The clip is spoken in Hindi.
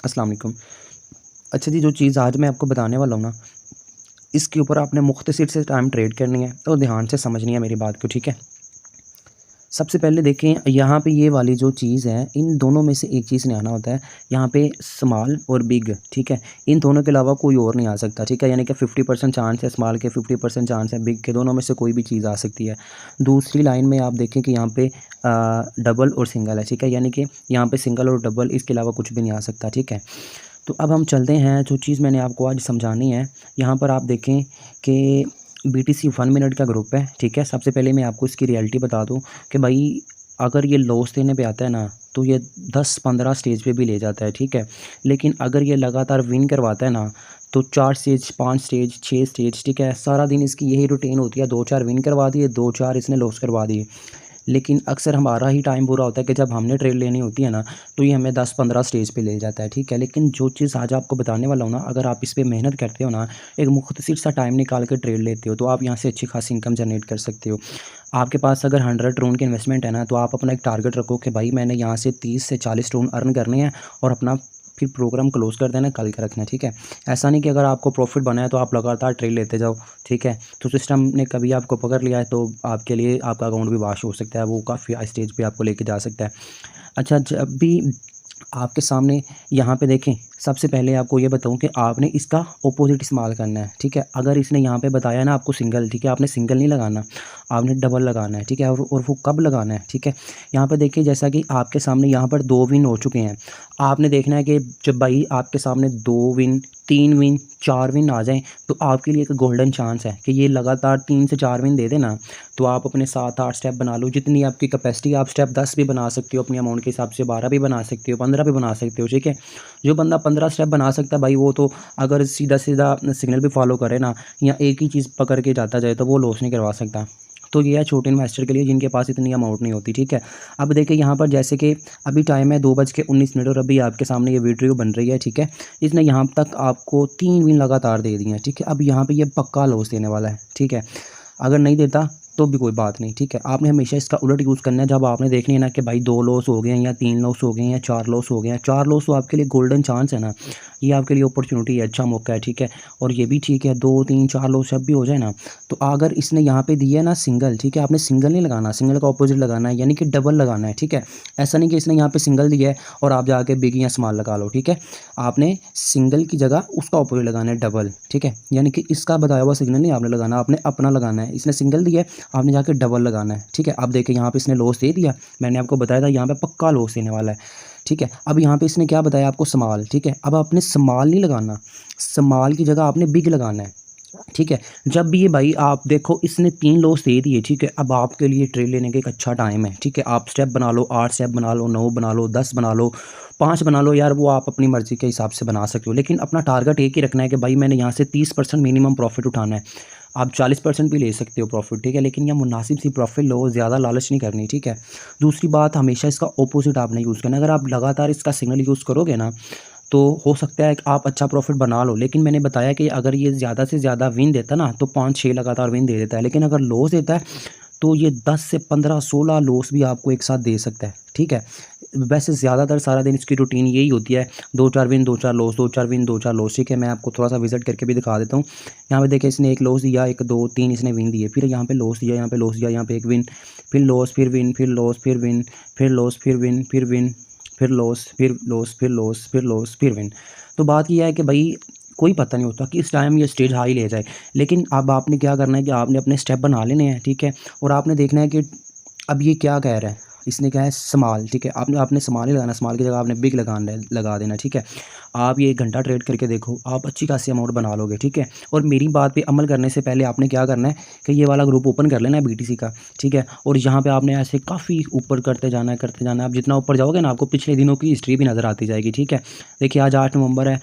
अस्सलाम वालेकुम। अच्छा जी, जो चीज़ आज मैं आपको बताने वाला हूँ ना, इसके ऊपर आपने मुख्तसर से टाइम ट्रेड करनी है और ध्यान से समझनी है मेरी बात को, ठीक है। सबसे पहले देखें, यहाँ पे ये वाली जो चीज़ है, इन दोनों में से एक चीज़ ने आना होता है। यहाँ पे स्मॉल और बिग, ठीक है, इन दोनों के अलावा कोई और नहीं आ सकता, ठीक है। यानी कि 50% चांस है स्मॉल के, 50% चांस है बिग के, दोनों में से कोई भी चीज़ आ सकती है। दूसरी लाइन में आप देखें कि यहाँ पे डबल और सिंगल है, ठीक है। यानी कि यहाँ पे सिंगल और डबल, इसके अलावा कुछ भी नहीं आ सकता, ठीक है। तो अब हम चलते हैं, जो चीज़ मैंने आपको आज समझानी है, यहाँ पर आप देखें कि बीटीसी 1 मिनट का ग्रुप है, ठीक है। सबसे पहले मैं आपको इसकी रियलिटी बता दूँ कि भाई अगर ये लॉस देने पे आता है ना, तो ये 10-15 स्टेज पे भी ले जाता है, ठीक है। लेकिन अगर ये लगातार विन करवाता है ना, तो 4 स्टेज, 5 स्टेज, 6 स्टेज, ठीक है। सारा दिन इसकी यही रूटीन होती है, 2-4 विन करवा दिए, 2-4 इसने लॉस करवा दिए। लेकिन अक्सर हमारा ही टाइम बुरा होता है कि जब हमने ट्रेड लेनी होती है ना, तो ये हमें 10-15 स्टेज पे ले जाता है, ठीक है। लेकिन जो चीज़ आज आपको बताने वाला हूँ ना, अगर आप इस पे मेहनत करते हो ना, एक मुख्तसर सा टाइम निकाल कर ट्रेड लेते हो, तो आप यहाँ से अच्छी खासी इनकम जनरेट कर सकते हो। आपके पास अगर 100 टोन की इन्वेस्टमेंट है ना, तो आप अपना एक टारगेट रखो कि भाई मैंने यहाँ से 30 से 40 टोन अर्न करने हैं और अपना फिर प्रोग्राम क्लोज़ कर देना, कल का रखना है, ठीक है। ऐसा नहीं कि अगर आपको प्रॉफिट बना है तो आप लगातार ट्रेड लेते जाओ, ठीक है। तो सिस्टम ने कभी आपको पकड़ लिया है तो आपके लिए आपका अकाउंट भी वाश हो सकता है, वो काफ़ी हाई स्टेज पे आपको लेके जा सकता है। अच्छा, जब भी आपके सामने यहाँ पे देखें, सबसे पहले आपको ये बताऊँ कि आपने इसका अपोज़िट इस्तेमाल करना है, ठीक है। अगर इसने यहाँ पे बताया ना आपको सिंगल, ठीक है, आपने सिंगल नहीं लगाना, आपने डबल लगाना है, ठीक है। और वो कब लगाना है, ठीक है। यहाँ पे देखिए, जैसा कि आपके सामने यहाँ पर 2 विन हो चुके हैं, आपने देखना है कि जब भाई आपके सामने 2 विन, 3 विन, 4 विन आ जाएँ, तो आपके लिए एक गोल्डन चांस है कि ये लगातार 3 से 4 विन दे दें ना, तो आप अपने 7-8 स्टेप बना लो, जितनी आपकी कैपेसिटी, आप स्टेप 10 भी बना सकते हो अपनी अमाउंट के हिसाब से, 12 भी बना सकते हो, 15 भी बना सकते हो, ठीक है। जो बंदा 15 स्टेप बना सकता है भाई, वो तो अगर सीधा-सीधा सिग्नल भी फॉलो करे ना, या एक ही चीज़ पकड़ के जाता जाए, तो वो लॉस नहीं करवा सकता। तो ये है छोटे इन्वेस्टर के लिए जिनके पास इतनी अमाउंट नहीं होती, ठीक है। अब देखिए यहाँ पर, जैसे कि अभी टाइम है 2:19 और अभी आपके सामने ये वीडियो बन रही है, ठीक है। इसने यहाँ तक आपको 3 विन लगातार दे दिए हैं, ठीक है। अब यहाँ पे ये पक्का लॉस देने वाला है, ठीक है। अगर नहीं देता तो भी कोई बात नहीं, ठीक है। आपने हमेशा इसका उलट यूज़ करना है। जब आपने देखनी है ना कि भाई 2 लॉस हो गए हैं या 3 लॉस हो गए हैं या 4 लॉस हो गए हैं, 4 लॉस तो आपके लिए गोल्डन चांस है ना, ये आपके लिए अपॉर्चुनिटी है, अच्छा मौका है, ठीक है। और ये भी ठीक है, 2-3-4 लॉस जब भी हो जाए ना, तो अगर इसने यहाँ पे दिया है ना सिंगल, ठीक है, आपने सिंगल नहीं लगाना, सिंगल का अपोजिट लगाना है, यानी कि डबल लगाना है, ठीक है। ऐसा नहीं कि इसने यहाँ पे सिंगल दिया है और आप जाके बिग या स्मॉल लगा लो, ठीक है। आपने सिंगल की जगह उसका अपोजिट लगाना है, डबल, ठीक है। यानी कि इसका बताया हुआ सिग्नल नहीं आपने लगाना, आपने अपना लगाना है। इसने सिंगल दिया है, आपने जाके डबल लगाना है, ठीक है। अब देखिए यहाँ पे इसने लॉस दे दिया, मैंने आपको बताया था यहाँ पे पक्का लॉस देने वाला है, ठीक है। अब यहाँ पे इसने क्या बताया आपको, स्मॉल, ठीक है। अब आपने स्मॉल नहीं लगाना, स्मॉल की जगह आपने बिग लगाना है, ठीक है। जब भी ये भाई आप देखो, इसने 3 लॉस दे दिए, ठीक है। अब आपके लिए ट्रेड लेने का एक अच्छा टाइम है, ठीक है। आप स्टेप बना लो, 8 स्टेप बना लो, 9 बना लो, 10 बना लो, 5 बना लो, यार वो आप अपनी मर्ज़ी के हिसाब से बना सकते हो। लेकिन अपना टारगेट एक ही रखना है कि भाई मैंने यहाँ से 30% मिनिमम प्रॉफिट उठाना है। आप 40% भी ले सकते हो प्रॉफिट, ठीक है। लेकिन यह मुनासिब सी प्रॉफिट लो, ज़्यादा लालच नहीं करनी, ठीक है। दूसरी बात, हमेशा इसका ऑपोजिट आपने यूज़ करना है। अगर आप लगातार इसका सिग्नल यूज़ करोगे ना, तो हो सकता है कि आप अच्छा प्रॉफिट बना लो। लेकिन मैंने बताया कि अगर ये ज़्यादा से ज़्यादा विन देता ना, तो 5-6 लगातार विन दे देता है। लेकिन अगर लॉस देता है, तो ये 10 से 15-16 लॉस भी आपको एक साथ दे सकता है, ठीक है। वैसे ज़्यादातर सारा दिन इसकी रूटीन यही होती है, 2-4 विन, 2-4 लॉस, 2-4 विन, 2-4 लॉस, ठीक है। मैं आपको थोड़ा सा विजिट करके भी दिखा देता हूँ। यहाँ पे देखिए, इसने एक लॉस दिया, 1, 2, 3 इसने विन दिए, फिर यहाँ पे लॉस दिया, यहाँ पे लॉस दिया, यहाँ पे एक विन, फिर लॉस, फिर विन, फिर लॉस, फिर विन, फिर लॉस, फिर विन, फिर विन, फिर लॉस, फिर लॉस, फिर लॉस, फिर लॉस, फिर विन। तो बात ये है कि भाई कोई पता नहीं होता कि इस टाइम ये स्टेज हाई ले जाए। लेकिन अब आपने क्या करना है कि आपने अपने स्टेप बना लेने हैं, ठीक है। और आपने देखना है कि अब ये क्या कह रहा है, इसने कहा है स्मॉल, ठीक है। आपने आपने स्मॉल ही लगाना, स्मॉल की जगह आपने बिग लगा देना, ठीक है। आप ये 1 घंटा ट्रेड करके देखो, आप अच्छी खासी अमाउंट बना लोगे, ठीक है। और मेरी बात पे अमल करने से पहले आपने क्या करना है कि ये वाला ग्रुप ओपन कर लेना है बीटीसी का, ठीक है। और यहाँ पे आपने ऐसे काफ़ी ऊपर करते जाना है, करते जाना है। आप जितना ऊपर जाओगे ना, आपको पिछले दिनों की हिस्ट्री भी नज़र आती जाएगी, ठीक है। देखिए आज 8 नवंबर है,